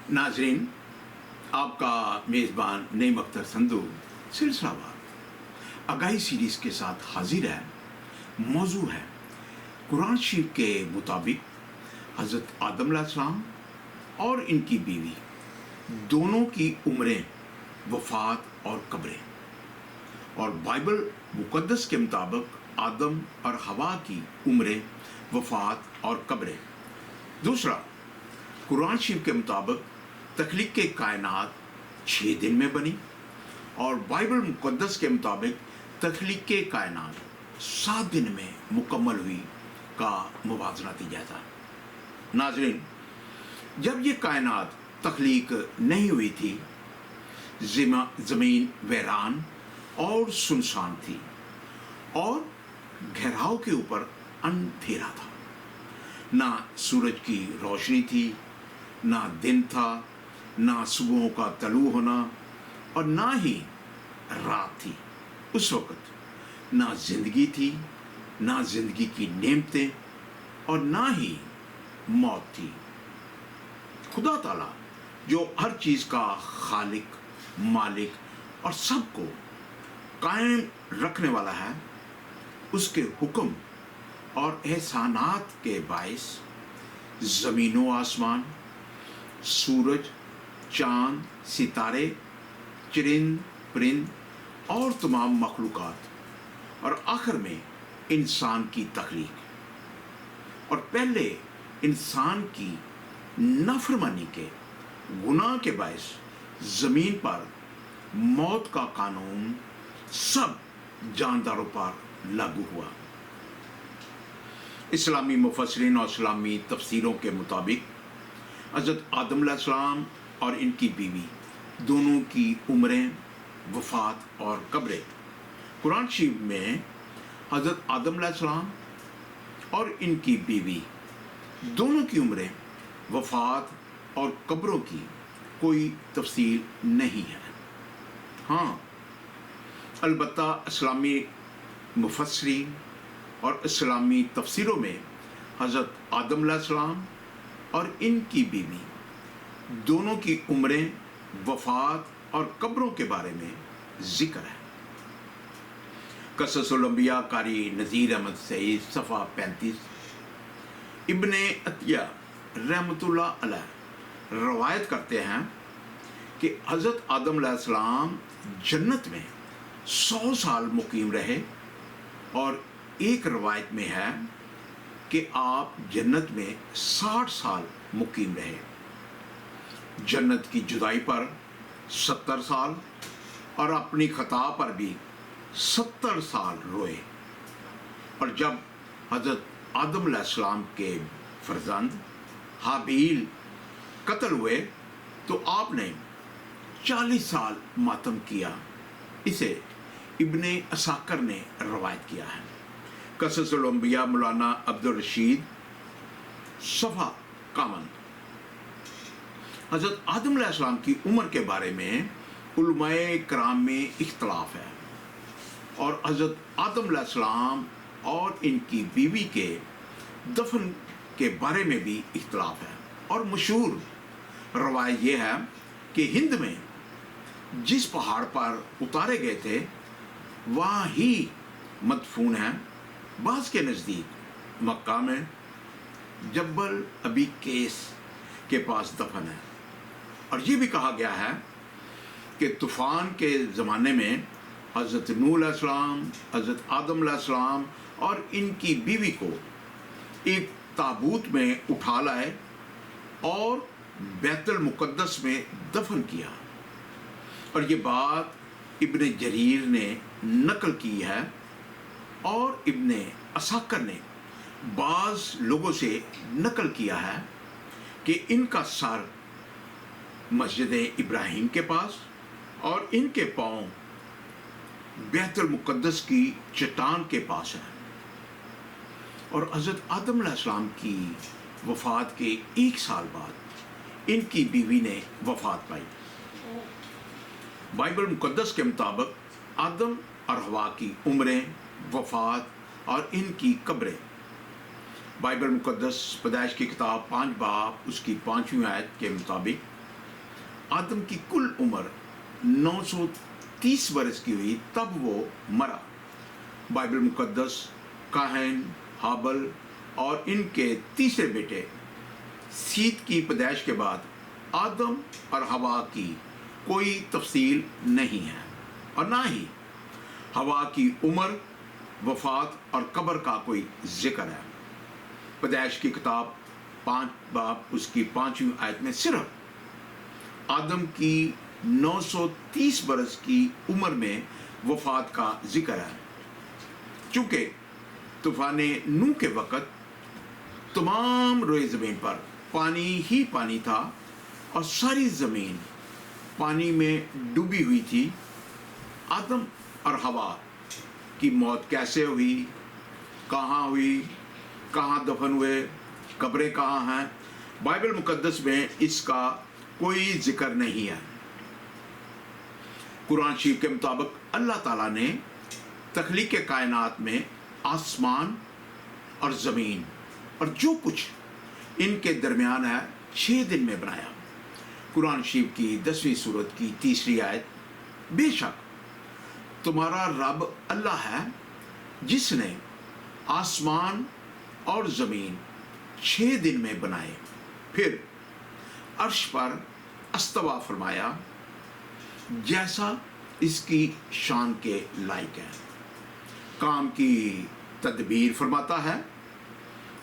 नाजरीन, आपका मेज़बान नईम अख्तर संधू सिलसिलावार आगाही सीरीज़ के साथ हाजिर है। मौजू है कुरान शरीफ के मुताबिक हज़रत आदम अलैहिस्सलाम और इनकी बीवी दोनों की उम्रें, वफ़ात और कब्रें, और बाइबल मुक़द्दस के मुताबिक आदम और हवा की उम्रें, वफ़ात और कब्रें। दूसरा, कुरान शरीफ के मुताबिक तख्लीक के कायनात 6 दिन में बनी और बाइबल मुक़द्दस के मुताबिक तख्लीक के कायनात 7 दिन में मुकम्मल हुई का मुवाज़नाती जायज़ा। नाज़रीन, जब ये कायनात तख्लीक नहीं हुई थी, ज़मीन वीरान और सुनसान थी और घेराव के ऊपर अंधेरा था। ना सूरज की रोशनी थी, ना दिन था, ना सुबहों का तलू होना और ना ही रात थी। उस वक़्त ना ज़िंदगी थी, ना ज़िंदगी की नेमतें और ना ही मौत थी। खुदा ताला जो हर चीज़ का खालिक, मालिक और सबको कायम रखने वाला है, उसके हुक्म और एहसानात के बाइस ज़मीनो आसमान, सूरज, चाँद, सितारे, चरिंद परिंद और तमाम मखलूक़ात और आखिर में इंसान की तख्लीक और पहले इंसान की नाफरमानी के गुनाह के बाइस ज़मीन पर मौत का कानून सब जानदारों पर लागू हुआ। इस्लामी मुफस्सिरीन और इस्लामी तफसीरों के मुताबिक हज़रत आदम अलैहिस्सलाम और इनकी बीवी दोनों की उम्रें, वफ़ात और कब्रें कुरान शरीफ में हज़रत आदम अलैहिस्सलाम और इनकी बीवी दोनों की उम्रें, वफ़ात और कब्रों की कोई तफसील नहीं है। हाँ, अलबत्ता इस्लामी मुफस्सिरीन और इस्लामी तफसीरों में हज़रत आदम अलैहिस्सलाम और इनकी बीवी दोनों की उम्रें, वफ़ात और कब्रों के बारे में ज़िक्र है। क़ससुल अंबिया कारी नज़ीर अहमद सईद सफ़ा 35। इब्ने अतिया रहमतुल्लाह अलैह रवायत करते हैं कि हज़रत आदम अलैहिस्सलाम जन्नत में 100 साल मुकीम रहे और एक रवायत में है कि आप जन्नत में 60 साल मुकीम रहे। जन्नत की जुदाई पर 70 साल और अपनी खता पर भी 70 साल रोए। और जब हज़रत आदम अलैहिस्सलाम के फर्जंद हाबील कत्ल हुए तो आपने 40 साल मातम किया। इसे इब्ने असाकर ने रवायत किया है। क़ससुल अंबिया मौलाना अब्दुल रशीद सफ़ा 51। हज़रत आदम अलैहिस्सलाम की उम्र के बारे में उलमाए कराम में इख्तलाफ है और हज़रत आदम अलैहिस्सलाम और इनकी बीवी के दफन के बारे में भी इख्तलाफ है। और मशहूर रवायत यह है कि हिंद में जिस पहाड़ पर उतारे गए थे वहाँ ही मदफून है। बाज़ के नज़दीक मक्का में जब्बल अबी केस के पास दफन है। और ये भी कहा गया है कि तूफ़ान के ज़माने में हज़रत नूह अलैहिस्सलाम, हज़रत आदम अलैहिस्सलाम और इनकी बीवी को एक ताबूत में उठा लाए और बैतुल मुक़द्दस में दफन किया। और ये बात इब्ने जरीर ने नकल की है और इब्ने असाकर ने बाज़ लोगों से नकल किया है कि इनका सर मस्जिद इब्राहीम के पास और इनके पाँव बैतुल मुक़द्दस की चट्टान के पास है। और हज़रत आदम अलैहिस्सलाम की वफ़ात के 1 साल बाद इनकी बीवी ने वफ़ात पाई। बाइबल मुक़द्दस के मुताबिक आदम और हवा की उम्रें, वफ़ात और इनकी कब्रें बाइबल मुक़द्दस पैदाइश की किताब 5 बाब उसकी 5वीं आयत के मुताबिक आदम की कुल उम्र 930 बरस की हुई तब वो मरा। बाइबल मुकद्दस काहन, हाबल और इनके तीसरे बेटे सीत की पैदाइश के बाद आदम और हवा की कोई तफसील नहीं है, और ना ही हवा की उम्र, वफात और कब्र का कोई जिक्र है। पैदाइश की किताब 5 बाब उसकी 5वीं आयत में सिर्फ आदम की 930 बरस की उम्र में वफात का जिक्र है। चूंकि तूफान नूह के वक़्त तमाम रोए ज़मीन पर पानी ही पानी था और सारी ज़मीन पानी में डूबी हुई थी, आदम और हवा की मौत कैसे हुई, कहाँ दफन हुए, कब्रें कहाँ हैं, बाइबल मुकद्दस में इसका कोई जिक्र नहीं है। कुरान शरीफ के मुताबिक अल्लाह ताला ने तख्लीक कायनात में आसमान और ज़मीन और जो कुछ इनके दरमियान है 6 दिन में बनाया। कुरान शरीफ की 10वीं सूरत की 3री आयत, बेशक तुम्हारा रब अल्लाह है जिसने आसमान और ज़मीन 6 दिन में बनाए, फिर अर्श पर अस्तवा फरमाया जैसा इसकी शान के लायक है। काम की तदबीर फरमाता है,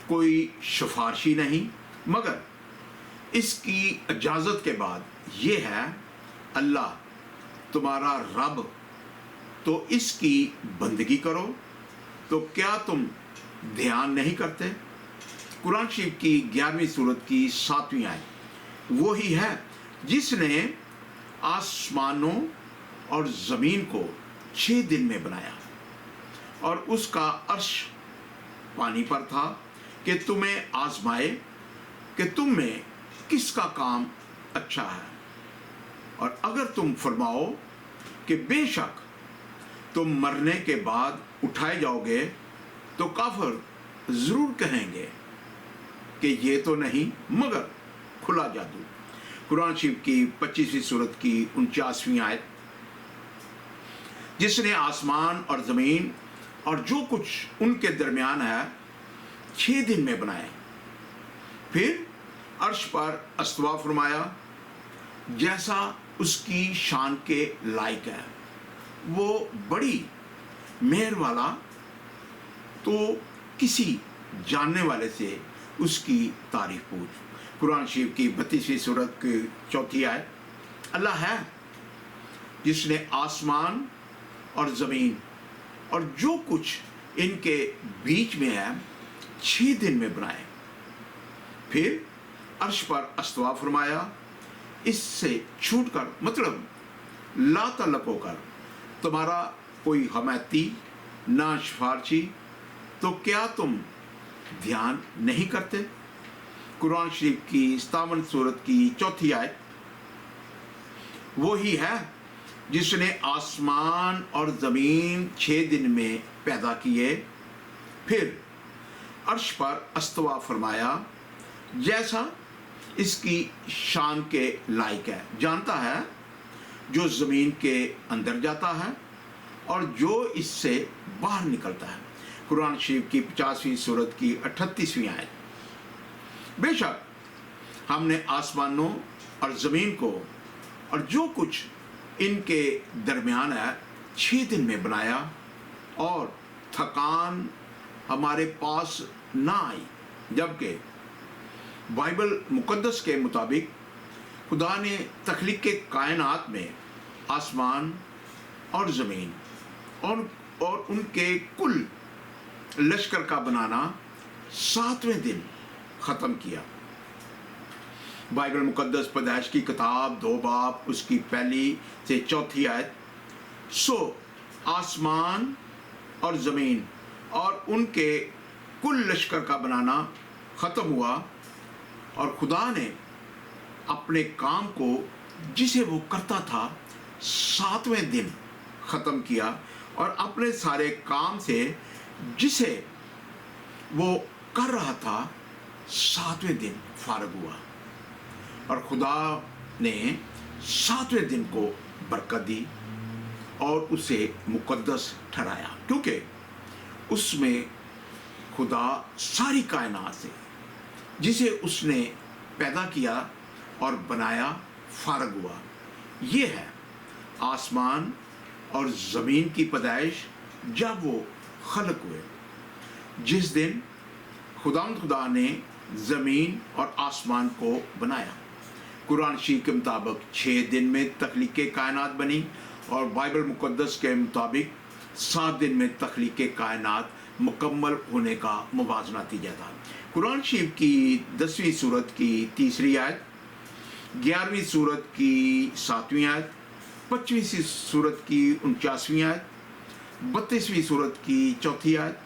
कोई सिफारशी नहीं, मगर इसकी इजाज़त के बाद ये है अल्लाह तुम्हारा रब, तो इसकी बंदगी करो, तो क्या तुम ध्यान नहीं करते। कुरान शरीफ की 11वीं सूरत की 7वीं आयत, वो ही है जिसने आसमानों और ज़मीन को 6 दिन में बनाया और उसका अर्श पानी पर था कि तुम्हें आजमाए कि तुम में किसका काम अच्छा है, और अगर तुम फरमाओ कि बेशक तुम मरने के बाद उठाए जाओगे, तो काफिर ज़रूर कहेंगे कि ये तो नहीं मगर खुला जादू। कुरान शरीफ की 25वीं सूरत की 49वीं आयत, जिसने आसमान और ज़मीन और जो कुछ उनके दरमियान है 6 दिन में बनाए, फिर अर्श पर अस्तवा फरमाया जैसा उसकी शान के लायक है। वो बड़ी मेहर वाला, तो किसी जानने वाले से उसकी तारीफ पूछ। कुरान शरीफ की 32वीं सूरत की 4थी आयत, अल्लाह है जिसने आसमान और ज़मीन और जो कुछ इनके बीच में है 6 दिन में बनाए, फिर अर्श पर अस्तवा फरमाया, इससे छूटकर मतलब ला तलब होकर तुम्हारा कोई हमायती ना सिफारशी, तो क्या तुम ध्यान नहीं करते। कुरान शरीफ की 57 सूरत की 4थी आयत, वो ही है जिसने आसमान और ज़मीन 6 दिन में पैदा किए, फिर अर्श पर अस्तवा फरमाया जैसा इसकी शान के लायक है। जानता है जो ज़मीन के अंदर जाता है और जो इससे बाहर निकलता है। कुरान शरीफ की 50वीं सूरत की 38वीं आयत, बेशक हमने आसमानों और ज़मीन को और जो कुछ इनके दरमियान है 6 दिन में बनाया, और थकान हमारे पास ना आई। जबकि बाइबल मुकद्दस के मुताबिक खुदा ने तख्लीक के कायनात में आसमान और ज़मीन और उनके कुल लश्कर का बनाना 7वें दिन ख़त्म किया। बाइबल मुकद्दस पैदाइश की किताब 2 बाब उसकी 1 से 4 आयत, सो आसमान और ज़मीन और उनके कुल लश्कर का बनाना ख़त्म हुआ, और खुदा ने अपने काम को जिसे वो करता था 7वें दिन ख़त्म किया, और अपने सारे काम से जिसे वो कर रहा था 7वें दिन फारग हुआ। और खुदा ने सातवें दिन को बरकत दी और उसे मुकद्दस ठहराया, क्योंकि उसमें खुदा सारी कायनात से जिसे उसने पैदा किया और बनाया फारग हुआ। ये है आसमान और ज़मीन की पैदाइश जब वो खलक हुए। जिस दिन खुदा ने ज़मीन और आसमान को बनाया। कुरान शरीफ के मुताबिक 6 दिन में तख्लीक़ कायनात बनी और बाइबल मुक़द्दस के मुताबिक 7 दिन में तख्लीक़ कायनात मुकम्मल होने का मुवाज़ना किया था। कुरान शरीफ की 10वीं सूरत की 3री आयत, 11वीं सूरत की 7वीं आयत, 25वीं सूरत की 49वीं आयत, 32वीं सूरत की 4थी आयत,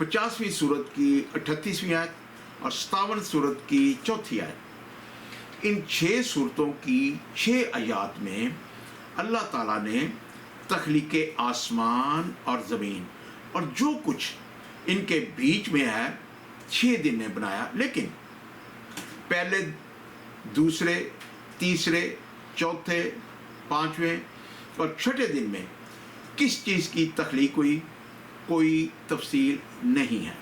50वीं सूरत की 38वीं आयत और 57 सूरत की 4थी आयत। इन 6 सूरतों की 6 आयात में अल्लाह ताला ने तख्लीक़ आसमान और ज़मीन और जो कुछ इनके बीच में है 6 दिन में बनाया। लेकिन पहले, दूसरे, तीसरे, चौथे, 5वें और 6ठे दिन में किस चीज़ की तख्लीक हुई, कोई तफसील नहीं है।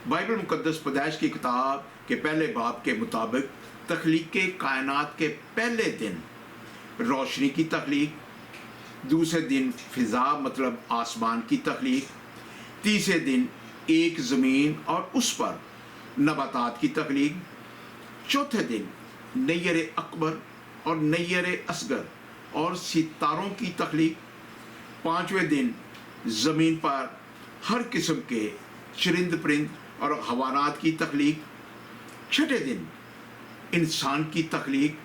बाइबल मुक़द्दस पैदाइश की किताब के पहले बाब के मुताबिक तख्लीक़ कायनात के पहले दिन रोशनी की तख्लीक, दूसरे दिन फ़िज़ा मतलब आसमान की तख्लीक, तीसरे दिन एक ज़मीन और उस पर नबातात की तख्लीक, चौथे दिन नैयर अकबर और नैयर असगर और सितारों की तख्लीक, 5वें दिन ज़मीन पर हर किस्म के चरिंद परिंद और हवानात की तख्लीक, 6ठे दिन इंसान की तख्लीक,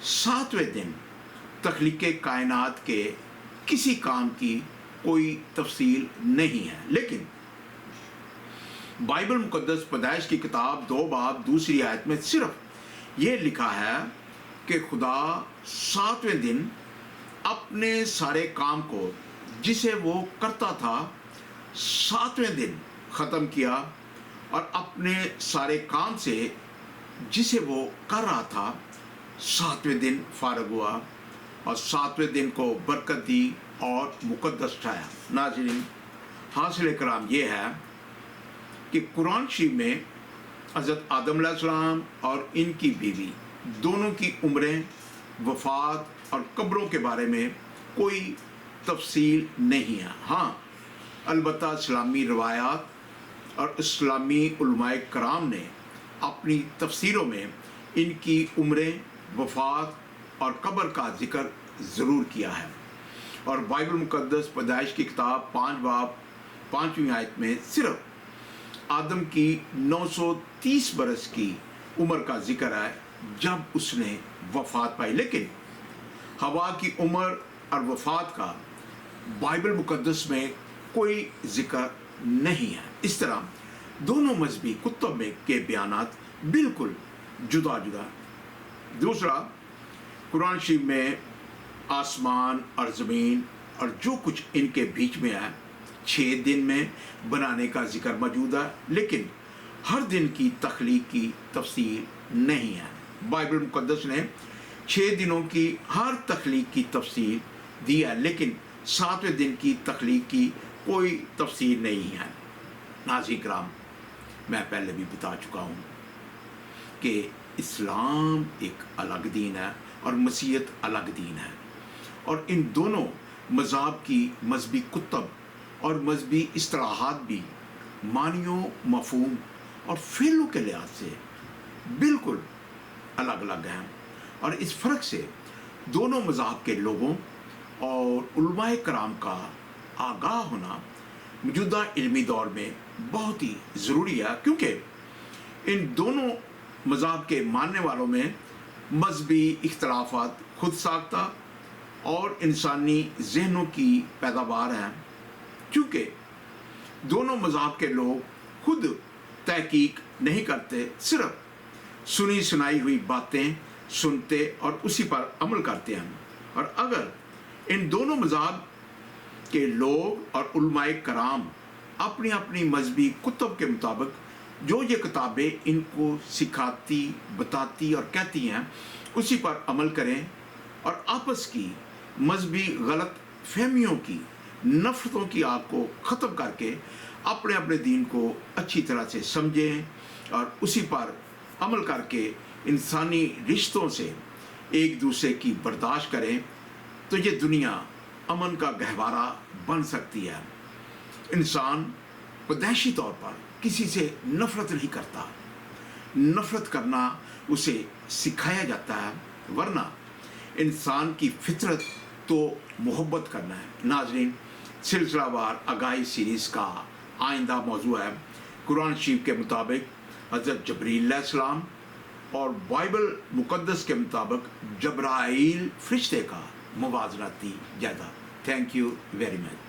7वें दिन तख्लीक़ कायनात के किसी काम की कोई तफसील नहीं है। लेकिन बाइबल मुक़द्दस पैदाइश की किताब 2 बाब 2री आयत में सिर्फ ये लिखा है कि खुदा 7वें दिन अपने सारे काम को जिसे वो करता था 7वें दिन ख़त्म किया और अपने सारे काम से जिसे वो कर रहा था 7वें दिन फारग हुआ और 7वें दिन को बरकत दी और मुक़द्दस ठहराया। नाज़रीन, हासिल कराम ये है कि कुरान शरीफ में हज़रत आदम अलैहिस्सलाम और इनकी बीवी दोनों की उम्रें, वफ़ात और कब्रों के बारे में कोई तफसील नहीं है। हाँ, अलबत्ता इस्लामी रवायात और इस्लामी उलमाए कराम ने अपनी तफसीरों में इनकी उम्रें, वफ़ात और कब्र का जिक्र ज़रूर किया है। और बाइबल मुक़द्दस पैदाइश की किताब 5 बाब 5वीं आयत में सिर्फ आदम की 930 बरस की उम्र का जिक्र है जब उसने वफ़ात पाई। लेकिन हवा की उम्र और वफ़ात का बाइबल मुक़द्दस में कोई जिक्र नहीं है। इस तरह दोनों मजहबी कुतुब में के बयानात बिल्कुल जुदा जुदा। दूसरा, कुरान शरीफ में आसमान और ज़मीन और जो कुछ इनके बीच में है 6 दिन में बनाने का जिक्र मौजूद है, लेकिन हर दिन की तख्लीक की तफसील नहीं है। बाइबल मुक़द्दस ने 6 दिनों की हर तख्लीक की तफसील दी है, लेकिन 7वें दिन की तख्लीक की कोई तफसील नहीं है। नाज़रीन किराम, मैं पहले भी बता चुका हूँ कि इस्लाम एक अलग दीन है और मसीहत अलग दीन है, और इन दोनों मज़हब की मजहबी कुतुब और मजहबी इस्तिलाहात भी मानियों, मफ़हूम और फ़ेलों के लिहाज से बिल्कुल अलग अलग हैं। और इस फ़र्क से दोनों मज़हब के लोगों और उलमाए कराम का आगाह होना मौजूदा इल्मी दौर में बहुत ही ज़रूरी है, क्योंकि इन दोनों मज़हब के मानने वालों में मजहबी इख्तलाफात खुद साख्ता और इंसानी जहनों की पैदावार हैं। चूँकि दोनों मज़हब के लोग खुद तहकीक नहीं करते, सिर्फ सुनी सुनाई हुई बातें सुनते और उसी पर अमल करते हैं। और अगर इन दोनों मज़हब के लोग और उलमाए कराम अपनी अपनी मजहबी कुतुब के मुताबिक जो ये किताबें इनको सिखाती, बताती और कहती हैं उसी पर अमल करें, اور آپس کی مذہبی غلط فہمیوں کی نفرتوں کی آگ کو ختم کر کے اپنے اپنے دین کو اچھی طرح سے سمجھیں اور اسی پر عمل کر کے انسانی رشتوں سے ایک دوسرے کی برداشت کریں تو یہ دنیا امن کا گہوارہ بن سکتی ہے۔ انسان پیدائشی طور پر کسی سے نفرت نہیں کرتا، نفرت کرنا اسے سکھایا جاتا ہے، ورنہ انسان کی فطرت تو محبت کرنا ہے۔ ناظرین، سلسلہ وار آگاہی سیریز کا آئندہ موضوع ہے قرآن شریف کے مطابق حضرت جبرائیل علیہ السلام اور بائبل مقدس کے مطابق جبرائیل فرشتے کا موازناتی جائیداد۔ Thank you very much.